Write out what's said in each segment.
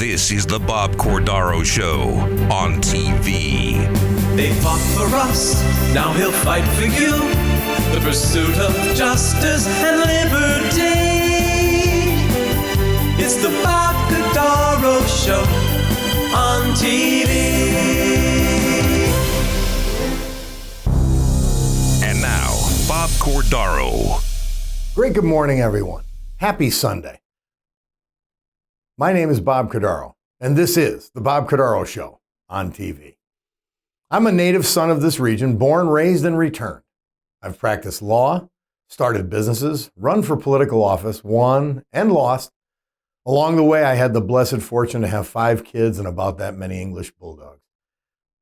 This is the Bob Cordaro Show on TV. They fought for us, now he'll fight for you. The pursuit of justice and liberty. It's the Bob Cordaro Show on TV. And now, Bob Cordaro. Great good morning, everyone. Happy Sunday. My name is Bob Cordaro, and this is the Bob Cordaro Show on TV. I'm a native son of this region, born, raised, and returned. I've practiced law, started businesses, run for political office, won and lost. Along the way, I had the blessed fortune to have 5 kids and about that many English bulldogs.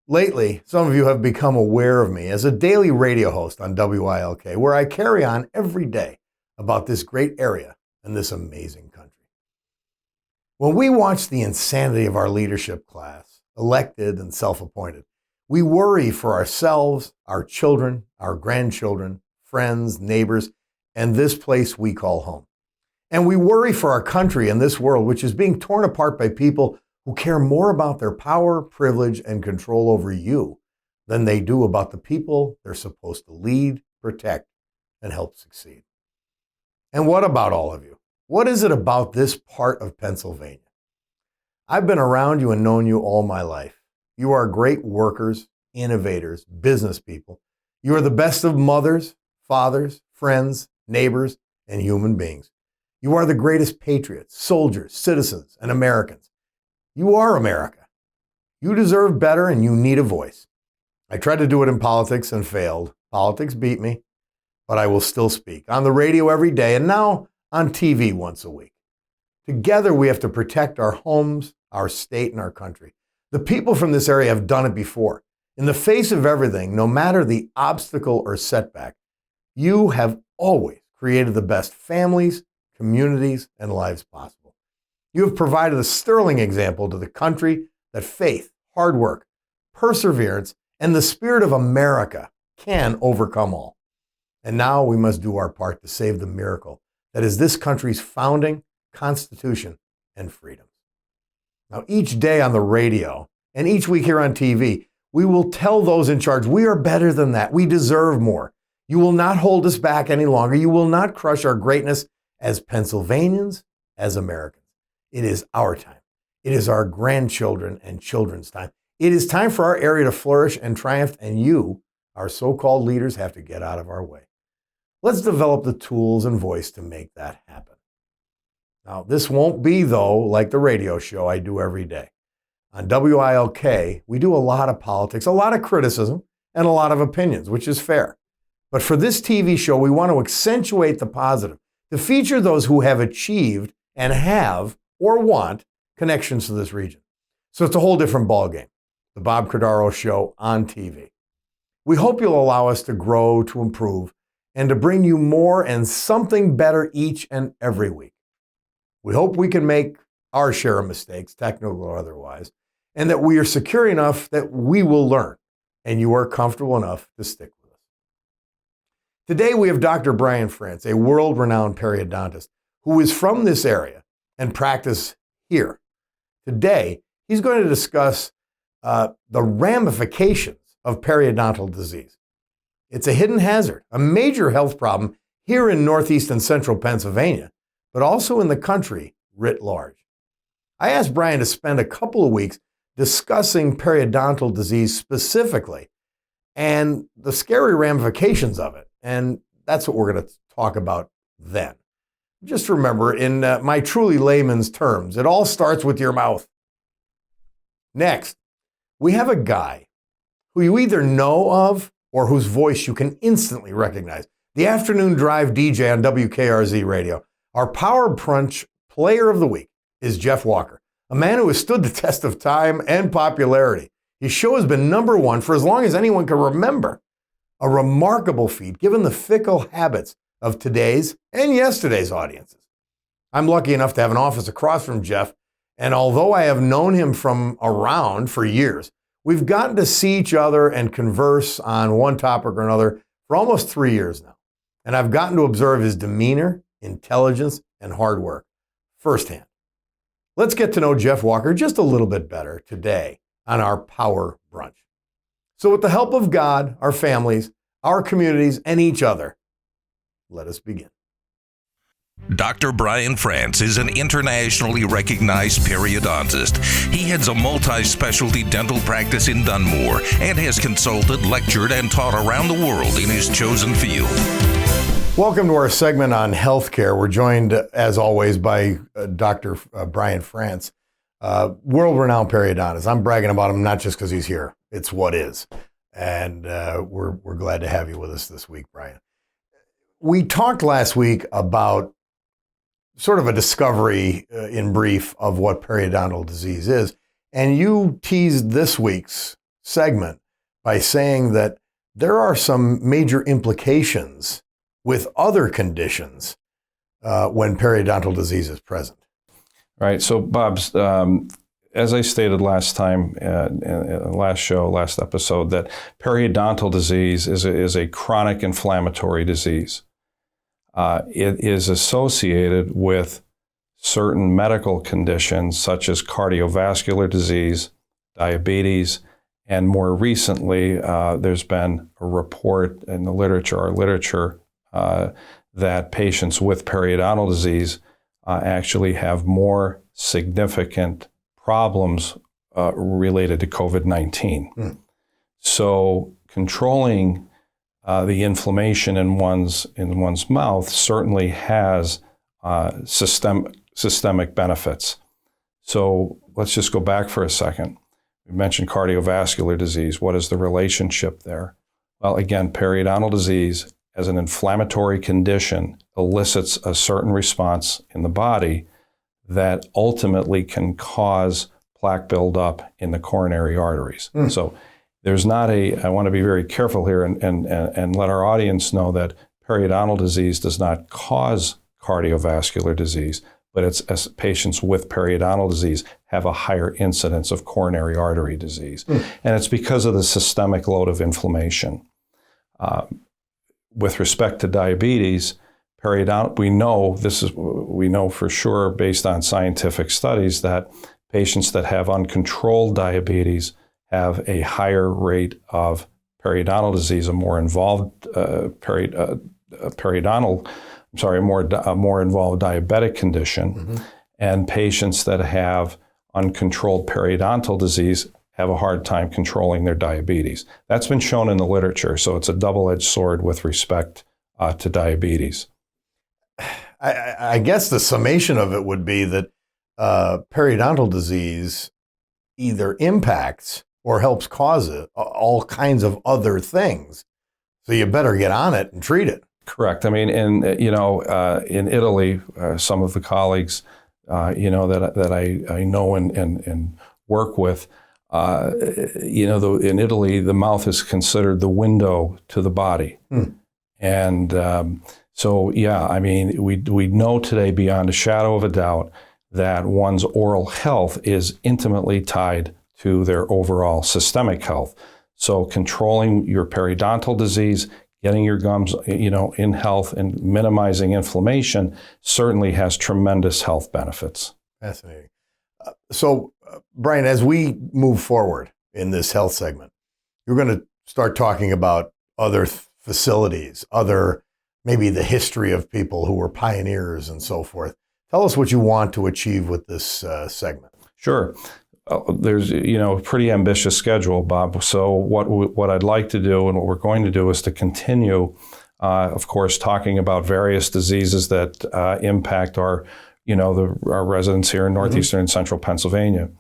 Lately, some of you have become aware of me as a daily radio host on WILK, where I carry on every day about this great area and this amazing country. When we watch the insanity of our leadership class, elected and self-appointed, we worry for ourselves, our children, our grandchildren, friends, neighbors, and this place we call home. And we worry for our country and this world, which is being torn apart by people who care more about their power, privilege, and control over you than they do about the people they're supposed to lead, protect, and help succeed. And what about all of you? What is it about this part of Pennsylvania? I've been around you and known you all my life. You are great workers, innovators, business people. You are the best of mothers, fathers, friends, neighbors, and human beings. You are the greatest patriots, soldiers, citizens, and Americans. You are America. You deserve better and you need a voice. I tried to do it in politics and failed. Politics beat me, but I will still speak on the radio every day and now on TV once a week. Together we have to protect our homes, our state, and our country. The people from this area have done it before. In the face of everything, no matter the obstacle or setback, you have always created the best families, communities, and lives possible. You have provided a sterling example to the country that faith, hard work, perseverance, and the spirit of America can overcome all. And now we must do our part to save the miracle that is this country's founding, Constitution, and freedoms. Now, each day on the radio and each week here on TV, we will tell those in charge we are better than that. We deserve more. You will not hold us back any longer. You will not crush our greatness as Pennsylvanians, as Americans. It is our time. It is our grandchildren and children's time. It is time for our area to flourish and triumph, and you, our so-called leaders, have to get out of our way. Let's develop the tools and voice to make that happen. Now, this won't be, though, like the radio show I do every day. On WILK, we do a lot of politics, a lot of criticism, and a lot of opinions, which is fair. But for this TV show, we want to accentuate the positive, to feature those who have achieved and have or want connections to this region. So it's a whole different ballgame, the Bob Cordaro Show on TV. We hope you'll allow us to grow, to improve, and to bring you more and something better each and every week. We hope we can make our share of mistakes, technical or otherwise, and that we are secure enough that we will learn, and you are comfortable enough to stick with us. Today we have Dr. Bryan Frantz, a world-renowned periodontist who is from this area and practice here. Today, he's going to discuss the ramifications of periodontal disease. It's a hidden hazard, a major health problem here in northeast and central Pennsylvania, but also in the country writ large. I asked Bryan to spend a couple of weeks discussing periodontal disease specifically and the scary ramifications of it. And that's what we're going to talk about then. Just remember, in my truly layman's terms, it all starts with your mouth. Next, we have a guy who you either know of or whose voice you can instantly recognize. The afternoon drive DJ on WKRZ radio. Our Power Brunch Player of the Week is Jeff Walker, a man who has stood the test of time and popularity. His show has been #1 for as long as anyone can remember. A remarkable feat given the fickle habits of today's and yesterday's audiences. I'm lucky enough to have an office across from Jeff, and although I have known him from around for years, we've gotten to see each other and converse on one topic or another for almost 3 years now. And I've gotten to observe his demeanor, intelligence, and hard work firsthand. Let's get to know Jeff Walker just a little bit better today on our Power Brunch. So with the help of God, our families, our communities, and each other, let us begin. Dr. Bryan Frantz is an internationally recognized periodontist. He heads a multi-specialty dental practice in Dunmore and has consulted, lectured, and taught around the world in his chosen field. Welcome to our segment on healthcare. We're joined, as always, by Dr. Bryan Frantz, world-renowned periodontist. I'm bragging about him not just because he's here. It's what is. And we're glad to have you with us this week, Bryan. We talked last week about sort of a discovery in brief of what periodontal disease is. And you teased this week's segment by saying that there are some major implications with other conditions when periodontal disease is present. Right. So, Bob, as I stated last time, last episode, that periodontal disease is a chronic inflammatory disease. It is associated with certain medical conditions such as cardiovascular disease, diabetes, and more recently, there's been a report in the literature, that patients with periodontal disease actually have more significant problems related to COVID-19. So controlling the inflammation in one's mouth certainly has systemic benefits. So let's just go back for a second. We mentioned cardiovascular disease. What is the relationship there? Well, again, periodontal disease as an inflammatory condition elicits a certain response in the body that ultimately can cause plaque buildup in the coronary arteries. So there's not I want to be very careful here and let our audience know that periodontal disease does not cause cardiovascular disease, but it's as patients with periodontal disease have a higher incidence of coronary artery disease. And it's because of the systemic load of inflammation. With respect to diabetes, we know for sure based on scientific studies that patients that have uncontrolled diabetes have a higher rate of periodontal disease, a more involved more involved diabetic condition, and patients that have uncontrolled periodontal disease have a hard time controlling their diabetes. That's been shown in the literature, so it's a double-edged sword with respect to diabetes. I guess the summation of it would be that periodontal disease either impacts or helps cause it, all kinds of other things. So you better get on it and treat it. Correct. I mean, in Italy, some of the colleagues, that I know and work with, in Italy, the mouth is considered the window to the body. And so, I mean, we know today beyond a shadow of a doubt that one's oral health is intimately tied to their overall systemic health. So controlling your periodontal disease, getting your gums, in health and minimizing inflammation certainly has tremendous health benefits. Fascinating. So, Bryan, as we move forward in this health segment, you're going to start talking about other facilities, maybe the history of people who were pioneers and so forth. Tell us what you want to achieve with this segment. Sure. There's, a pretty ambitious schedule, Bob. So what I'd like to do and what we're going to do is to continue, of course, talking about various diseases that impact our residents here in northeastern and central Pennsylvania.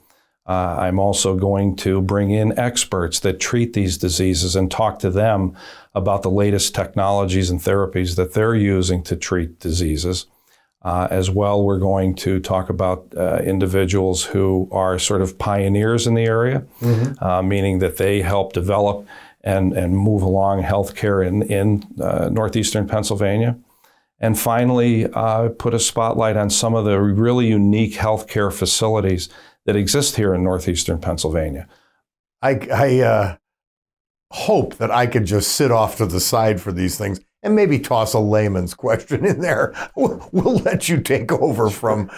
I'm also going to bring in experts that treat these diseases and talk to them about the latest technologies and therapies that they're using to treat diseases. As well, we're going to talk about individuals who are sort of pioneers in the area, meaning that they help develop and move along healthcare in northeastern Pennsylvania. And finally, put a spotlight on some of the really unique healthcare facilities that exist here in northeastern Pennsylvania. I hope that I could just sit off to the side for these things and maybe toss a layman's question in there. We'll let you take over from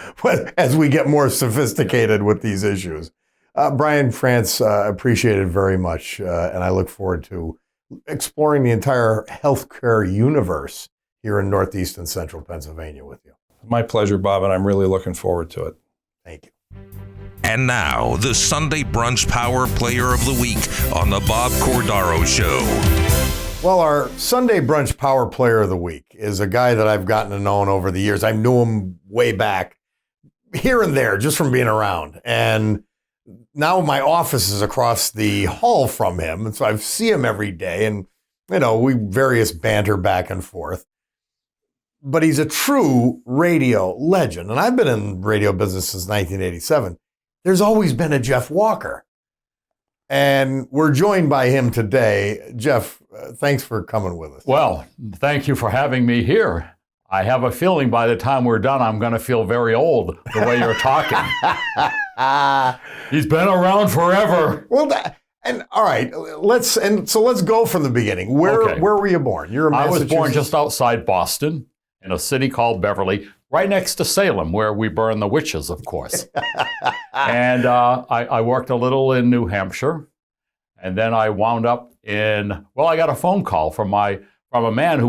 as we get more sophisticated with these issues. Bryan Frantz, appreciate it very much, and I look forward to exploring the entire healthcare universe here in Northeast and Central Pennsylvania with you. My pleasure, Bob, and I'm really looking forward to it. Thank you. And now, the Sunday Brunch Power Player of the Week on the Bob Cordaro Show. Well, our Sunday Brunch Power Player of the Week is a guy that I've gotten to know over the years. I knew him way back, here and there, just from being around. And now my office is across the hall from him, and so I see him every day, and, we various banter back and forth. But he's a true radio legend, and I've been in radio business since 1987. There's always been a Jeff Walker. And we're joined by him today. Jeff, thanks for coming with us. Well, thank you for having me here. I have a feeling by the time we're done, I'm going to feel very old the way you're talking. He's been around forever. Well, all right, let's go from the beginning. Where were you born? You're a Massachusetts. I was born just outside Boston in a city called Beverly, right next to Salem, where we burn the witches, of course. And I worked a little in New Hampshire, and then I wound up I got a phone call from a man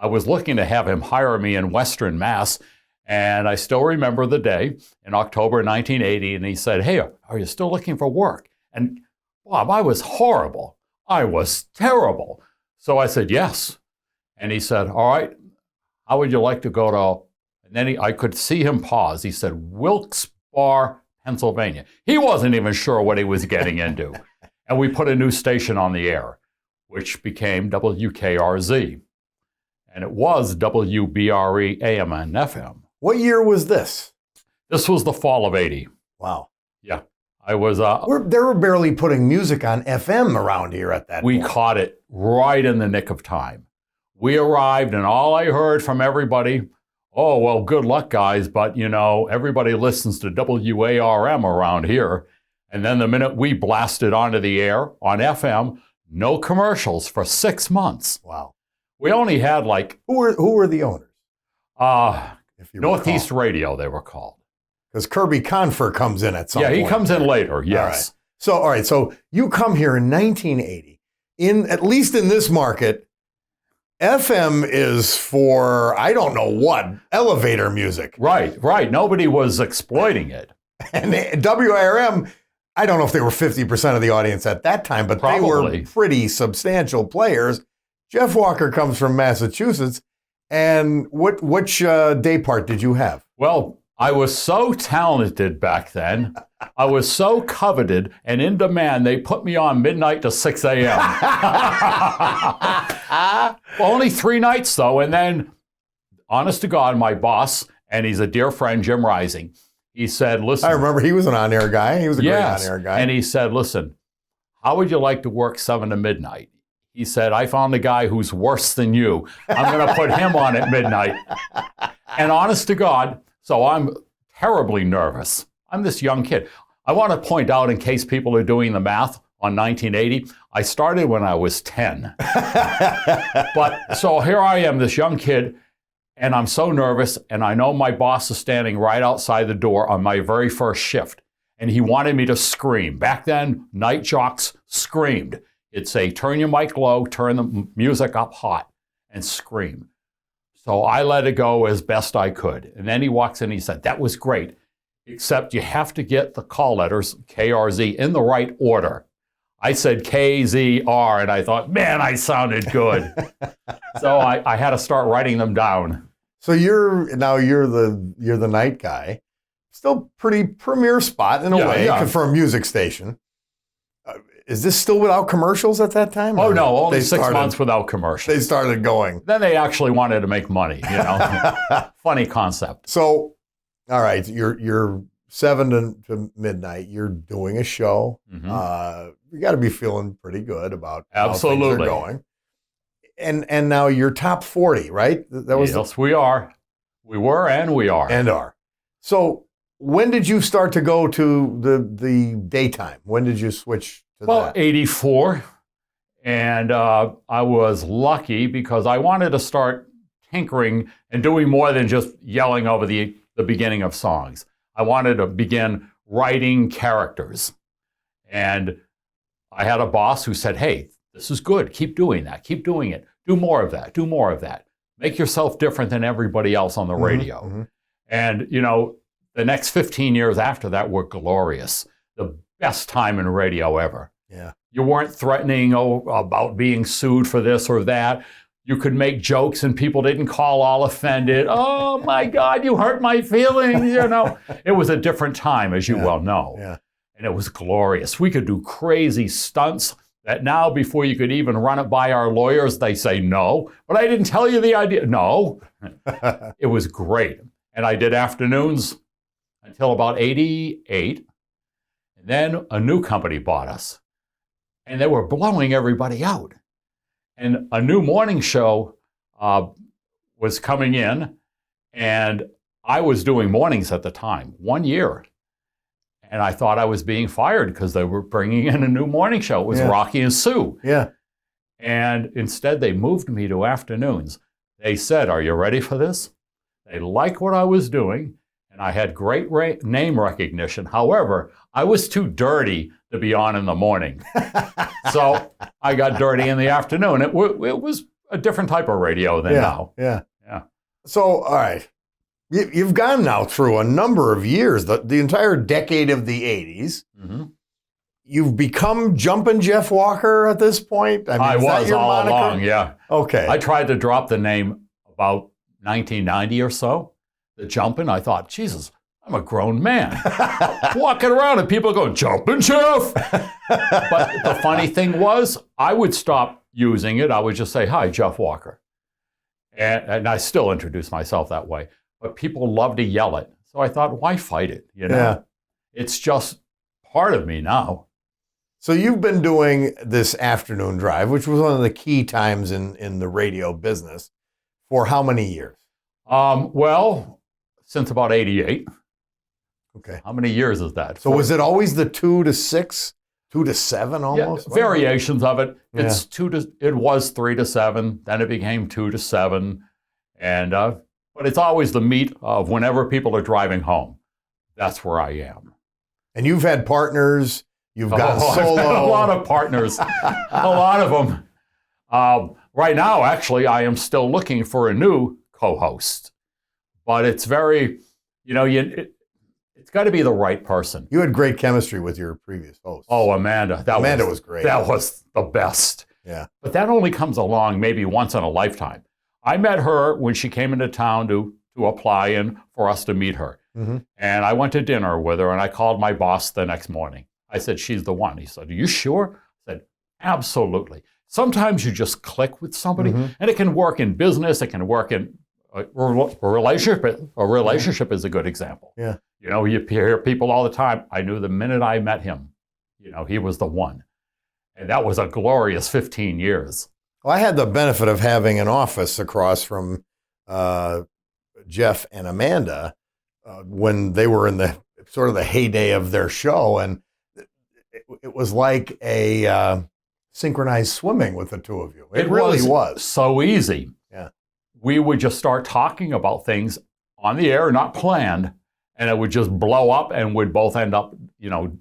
I was looking to have him hire me in Western Mass, and I still remember the day in October 1980, and he said, "Hey, are you still looking for work?" And Bob, I was horrible. I was terrible. So I said, "Yes." And he said, "All right, how would you like to go to," and then I could see him pause. He said, "Wilkes-Barre, Pennsylvania." He wasn't even sure what he was getting into. And we put a new station on the air, which became WKRZ. And it was WBRE AM and FM. What year was this? This was the fall of 80. Wow. Yeah. I was... they were barely putting music on FM around here at that point. We caught it right in the nick of time. We arrived, and all I heard from everybody, "Oh, well, good luck, guys, but, everybody listens to WARM around here." And then the minute we blasted onto the air on FM, no commercials for 6 months. Wow. We only had Who were the owners? Northeast Radio, they were called. Because Kirby Confer comes in at some point. Yeah, he comes in later, yes. All right. So you come here in 1980. At least in this market, FM is for, I don't know what, elevator music. Right. Nobody was exploiting it. And WIRM, I don't know if they were 50% of the audience at that time, but Probably. They were pretty substantial players. Jeff Walker comes from Massachusetts. And which day part did you have? Well, I was so talented back then. I was so coveted and in demand, they put me on midnight to 6 a.m. Well, only 3 nights, though. And then, honest to God, my boss, and he's a dear friend, Jim Rising, he said, "Listen." I remember he was an on-air guy. He was a great on-air guy. And he said, "Listen, how would you like to work 7 to midnight?" He said, "I found a guy who's worse than you. I'm going to put him on at midnight." And honest to God, so I'm terribly nervous. I'm this young kid. I want to point out, in case people are doing the math on 1980, I started when I was 10. But so here I am, this young kid, and I'm so nervous, and I know my boss is standing right outside the door on my very first shift, and he wanted me to scream. Back then, night jocks screamed. It'd say, "Turn your mic low, turn the music up hot," and scream. So I let it go as best I could. And then he walks in and he said, "That was great, except you have to get the call letters, KRZ, in the right order." I said KZR, and I thought, man, I sounded good. So I had to start writing them down. So you're the night guy. Still pretty premier spot in a way for a music station. Is this still without commercials at that time? Oh, no, only 6 months without commercials. They started going. Then they actually wanted to make money, Funny concept. So, all right, you're 7 to midnight. You're doing a show. Mm-hmm. You got to be feeling pretty good about how things are going. And now you're top 40, right? Yes, we are. We were and we are. And are. So when did you start to go to the daytime? When did you switch to that? 84. And I was lucky because I wanted to start tinkering and doing more than just yelling over the beginning of songs. I wanted to begin writing characters. And I had a boss who said, hey, this is good. Keep doing that. Keep doing it. Do more of that. Do more of that. Make yourself different than everybody else on the radio. Mm-hmm. And, you know, the next 15 years after that were glorious. The best time in radio ever. Yeah. You weren't threatening about being sued for this or that. You could make jokes and people didn't call all offended. Oh, my God, you hurt my feelings, you know. It was a different time, as you well know. Yeah. And it was glorious. We could do crazy stunts that now, before you could even run it by our lawyers, they say no. But I didn't tell you the idea. No. It was great. And I did afternoons until about 88. And then a new company bought us. And they were blowing everybody out. And a new morning show was coming in. And I was doing mornings at the time, 1 year. And I thought I was being fired because they were bringing in a new morning show. It was Rocky and Sue. Yeah. And instead, they moved me to afternoons. They said, are you ready for this? They liked what I was doing, and I had great name recognition. However, I was too dirty to be on in the morning. So I got dirty in the afternoon. It was a different type of radio than now. Yeah. So, all right. You've gone now through a number of years, the entire decade of the 80s. Mm-hmm. You've become Jumpin' Jeff Walker at this point? I was all along, yeah. Okay. I tried to drop the name about 1990 or so. The Jumpin', I thought, Jesus, I'm a grown man. Walking around and people go, Jumpin' Jeff! But the funny thing was, I would stop using it. I would just say, hi, Jeff Walker. And I still introduce myself that way. But people love to yell it. So I thought, why fight it? You know, Yeah. It's just part of me now. So you've been doing this afternoon drive, which was one of the key times in the radio business, for how many years? Well, since about 88. Okay. How many years is that? So was it always the 2 to 6, 2 to 7 almost? Yeah, variations of it. It was 3 to 7, then it became 2 to 7. And but it's always the meat of whenever people are driving home. That's where I am. And you've had partners, you've gone solo. I've had a lot of partners, a lot of them. Right now, actually, I am still looking for a new co-host. But it's very, you know, it's got to be the right person. You had great chemistry with your previous host. Oh, Amanda. Amanda was great. That was the best. Yeah. But that only comes along maybe once in a lifetime. I met her when she came into town to apply and for us to meet her. Mm-hmm. And I went to dinner with her, and I called my boss the next morning. I said, she's the one. He said, are you sure? I said, absolutely. Sometimes you just click with somebody, and it can work in business. It can work in a relationship. A relationship is a good example. Yeah. You know, you hear people all the time. I knew the minute I met him, you know, he was the one. And that was a glorious 15 years. Well, I had the benefit of having an office across from Jeff and Amanda when they were in the sort of the heyday of their show. And it was like a synchronized swimming with the two of you. It really was. So easy. Yeah. We would just start talking about things on the air, not planned, and it would just blow up and we'd both end up, you know,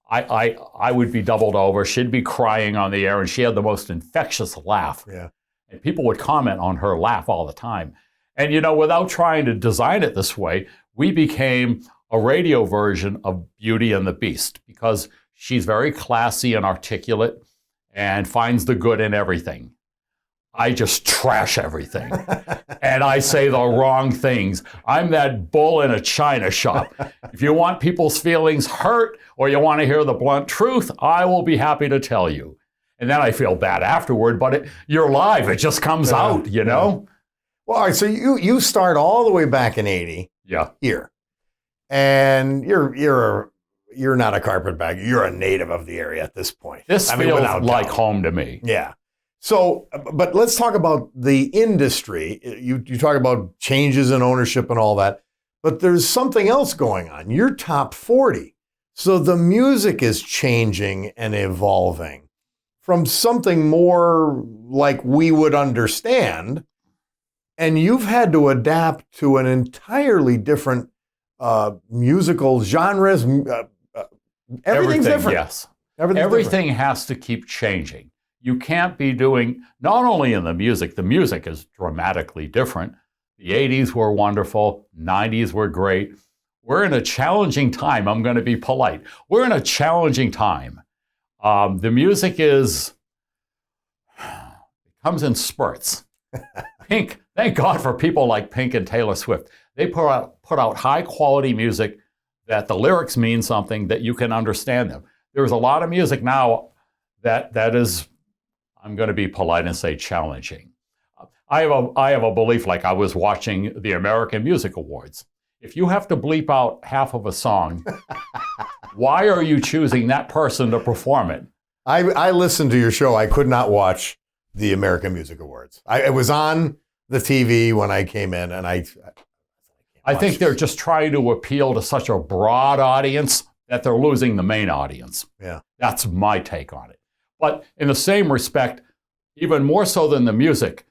I would be doubled over. She'd be crying on the air, and she had the most infectious laugh. Yeah. And people would comment on her laugh all the time. And, you know, without trying to design it this way, we became a radio version of Beauty and the Beast because she's very classy and articulate and finds the good in everything. I just trash everything. And I say the wrong things. I'm that bull in a china shop. If you want people's feelings hurt or you want to hear the blunt truth, I will be happy to tell you. And then I feel bad afterward, but you're live. It just comes out, you know? Well, all right, so you start all the way back in 80 here. And you're not a carpetbagger. You're a native of the area at this point. This feels like home to me. Yeah. So, but let's talk about the industry. You talk about changes in ownership and all that, but there's something else going on. You're top 40. So the music is changing and evolving from something more like we would understand, and you've had to adapt to an entirely different musical genres. Everything's different. Yes. Everything has to keep changing. You can't be doing, not only in the music is dramatically different. The 80s were wonderful, 90s were great. We're in a challenging time. I'm going to be polite. We're in a challenging time. The music it comes in spurts. Pink, thank God for people like Pink and Taylor Swift. They put out high quality music that the lyrics mean something, that you can understand them. There's a lot of music now that is, I'm going to be polite and say, challenging. I have a belief, like I was watching the American Music Awards. If you have to bleep out half of a song, why are you choosing that person to perform it? I listened to your show. I could not watch the American Music Awards. It was on the TV when I came in, and I think they're just trying to appeal to such a broad audience that they're losing the main audience. Yeah. That's my take on it. But in the same respect, even more so than the music,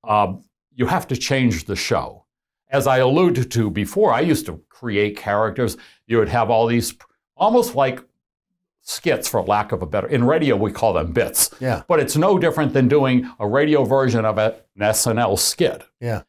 you have to change the show. As I alluded to before, I used to create characters. You would have all these almost like skits, for lack of a better, in radio we call them bits. Yeah. But it's no different than doing a radio version of an SNL skit. Yeah.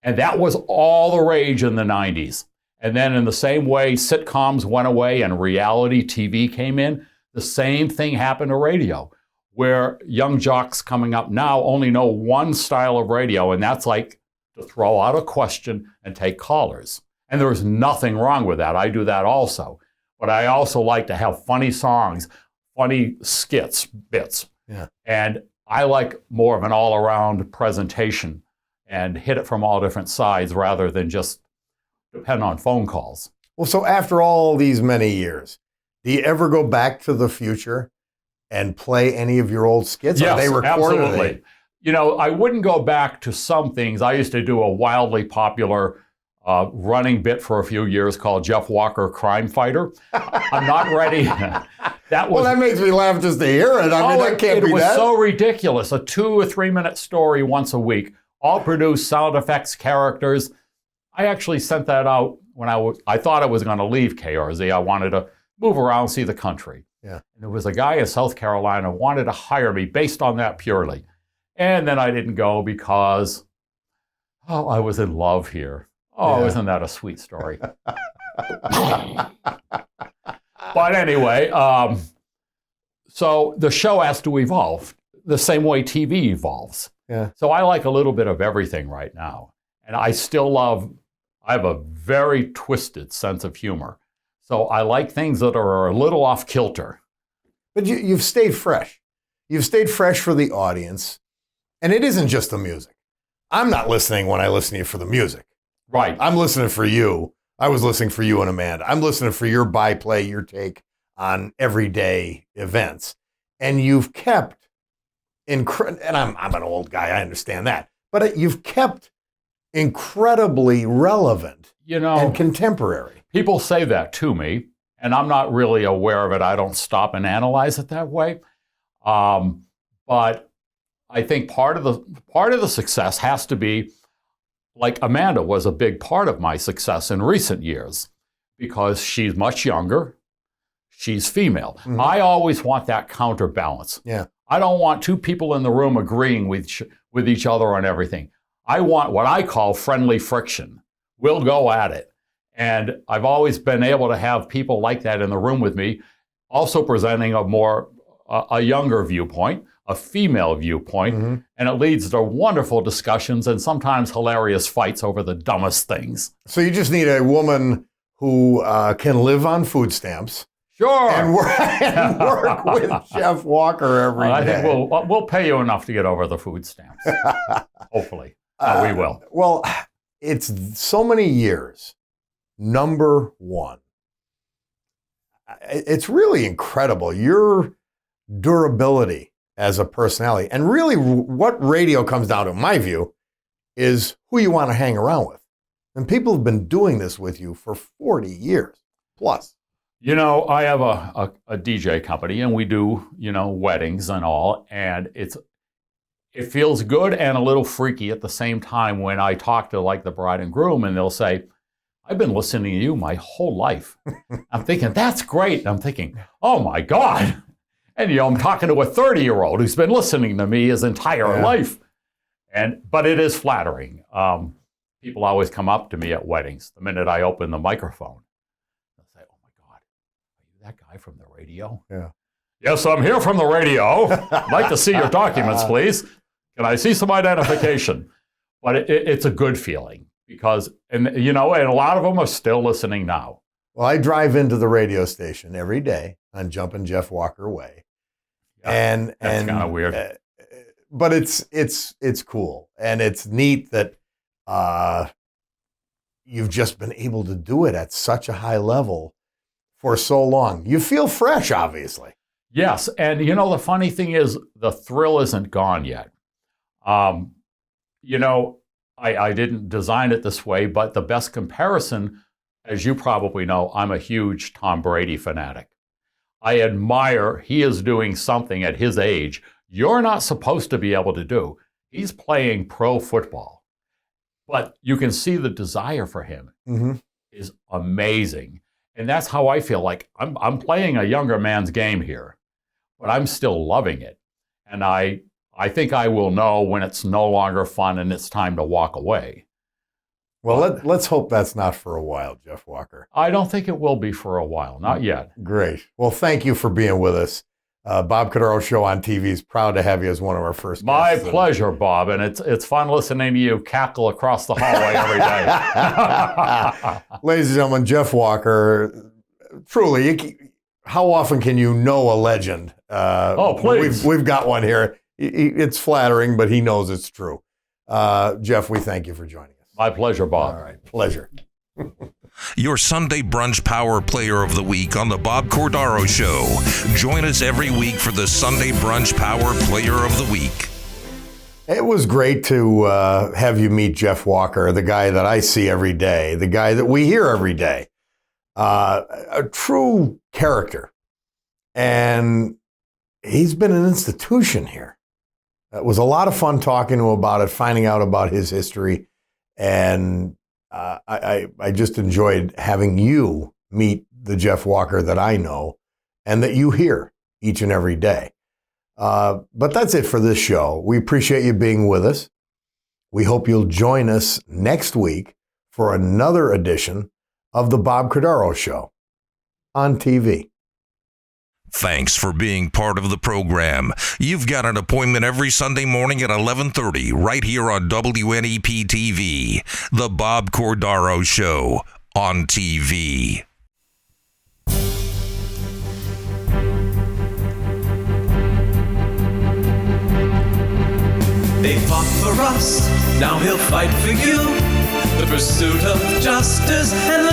And that was all the rage in the 90s. And then in the same way, sitcoms went away and reality TV came in, the same thing happened to radio, where young jocks coming up now only know one style of radio, and that's like to throw out a question and take callers. And there's nothing wrong with that. I do that also. But I also like to have funny songs, funny skits, bits. Yeah. And I like more of an all-around presentation and hit it from all different sides rather than just depend on phone calls. Well, so after all these many years, do you ever go back to the future and play any of your old skits? Yes, Are they recorded? absolutely. You know, I wouldn't go back to some things. I used to do a wildly popular running bit for a few years called Jeff Walker Crime Fighter. I'm not ready. That makes me laugh just to hear it. I mean, that can't be that. It was so ridiculous. A 2 or 3 minute story once a week, all produced, sound effects, characters. I actually sent that out when I thought I was going to leave KRZ. I wanted to move around, see the country. Yeah. And there was a guy in South Carolina who wanted to hire me based on that purely. And then I didn't go because, I was in love here. Oh, isn't that a sweet story? But anyway, so the show has to evolve the same way TV evolves. Yeah. So I like a little bit of everything right now. And I have a very twisted sense of humor. So I like things that are a little off kilter. But you've stayed fresh. You've stayed fresh for the audience. And it isn't just the music. I'm not listening when I listen to you for the music. Right. I'm listening for you. I was listening for you and Amanda. I'm listening for your byplay, your take on everyday events. And you've kept, and I'm an old guy, I understand that. But you've kept incredibly relevant and contemporary. People say that to me, and I'm not really aware of it. I don't stop and analyze it that way. But I think part of the success has to be, like Amanda was a big part of my success in recent years because she's much younger. She's female. Mm-hmm. I always want that counterbalance. Yeah. I don't want two people in the room agreeing with each other on everything. I want what I call friendly friction. We'll go at it. And I've always been able to have people like that in the room with me, also presenting a younger viewpoint, a female viewpoint, mm-hmm. and it leads to wonderful discussions and sometimes hilarious fights over the dumbest things. So you just need a woman who can live on food stamps. Sure. And work with Jeff Walker every day. I think we'll pay you enough to get over the food stamps. Hopefully. We will. Well, it's so many years. Number one. It's really incredible. Your durability as a personality. And really what radio comes down to, in my view, is who you want to hang around with. And people have been doing this with you for 40 years plus. You know, I have a DJ company, and we do, weddings and all, and it feels good and a little freaky at the same time when I talk to like the bride and groom, and they'll say, I've been listening to you my whole life. I'm thinking, that's great. And I'm thinking, oh my God. And I'm talking to a 30-year-old who's been listening to me his entire life. But it is flattering. People always come up to me at weddings the minute I open the microphone. They'll say, oh my God, are you that guy from the radio? Yeah. Yes, I'm here from the radio. I'd like to see your documents, please. Can I see some identification? But it's a good feeling because, and a lot of them are still listening now. Well, I drive into the radio station every day on Jumpin' Jeff Walker Way. Yeah, that's kind of weird. But it's cool. And it's neat that you've just been able to do it at such a high level for so long. You feel fresh, obviously. Yes. And, the funny thing is the thrill isn't gone yet. I didn't design it this way, but the best comparison, as you probably know, I'm a huge Tom Brady fanatic. I admire he is doing something at his age you're not supposed to be able to do. He's playing pro football, but you can see the desire for him is amazing. And that's how I feel like I'm playing a younger man's game here, but I'm still loving it. And I think I will know when it's no longer fun and it's time to walk away. Well, let's hope that's not for a while, Jeff Walker. I don't think it will be for a while. Not yet. Great. Well, thank you for being with us. Bob Cordaro Show on TV is proud to have you as one of our first guests. My pleasure, Bob. And it's fun listening to you cackle across the hallway every day. Ladies and gentlemen, Jeff Walker, truly, how often can you know a legend? Please. We've got one here. It's flattering, but he knows it's true. Jeff, we thank you for joining us. My pleasure, Bob. All right, pleasure. Your Sunday Brunch Power Player of the Week on the Bob Cordaro Show. Join us every week for the Sunday Brunch Power Player of the Week. It was great to have you meet Jeff Walker, the guy that I see every day, the guy that we hear every day. A true character. And he's been an institution here. It was a lot of fun talking to him about it, finding out about his history. And I just enjoyed having you meet the Jeff Walker that I know and that you hear each and every day. But that's it for this show. We appreciate you being with us. We hope you'll join us next week for another edition of the Bob Cordaro Show on TV. Thanks for being part of the program. You've got an appointment every Sunday morning at 11:30 right here on WNEP TV. The Bob Cordaro Show on TV. They fought for us, now he'll fight for you. The pursuit of justice and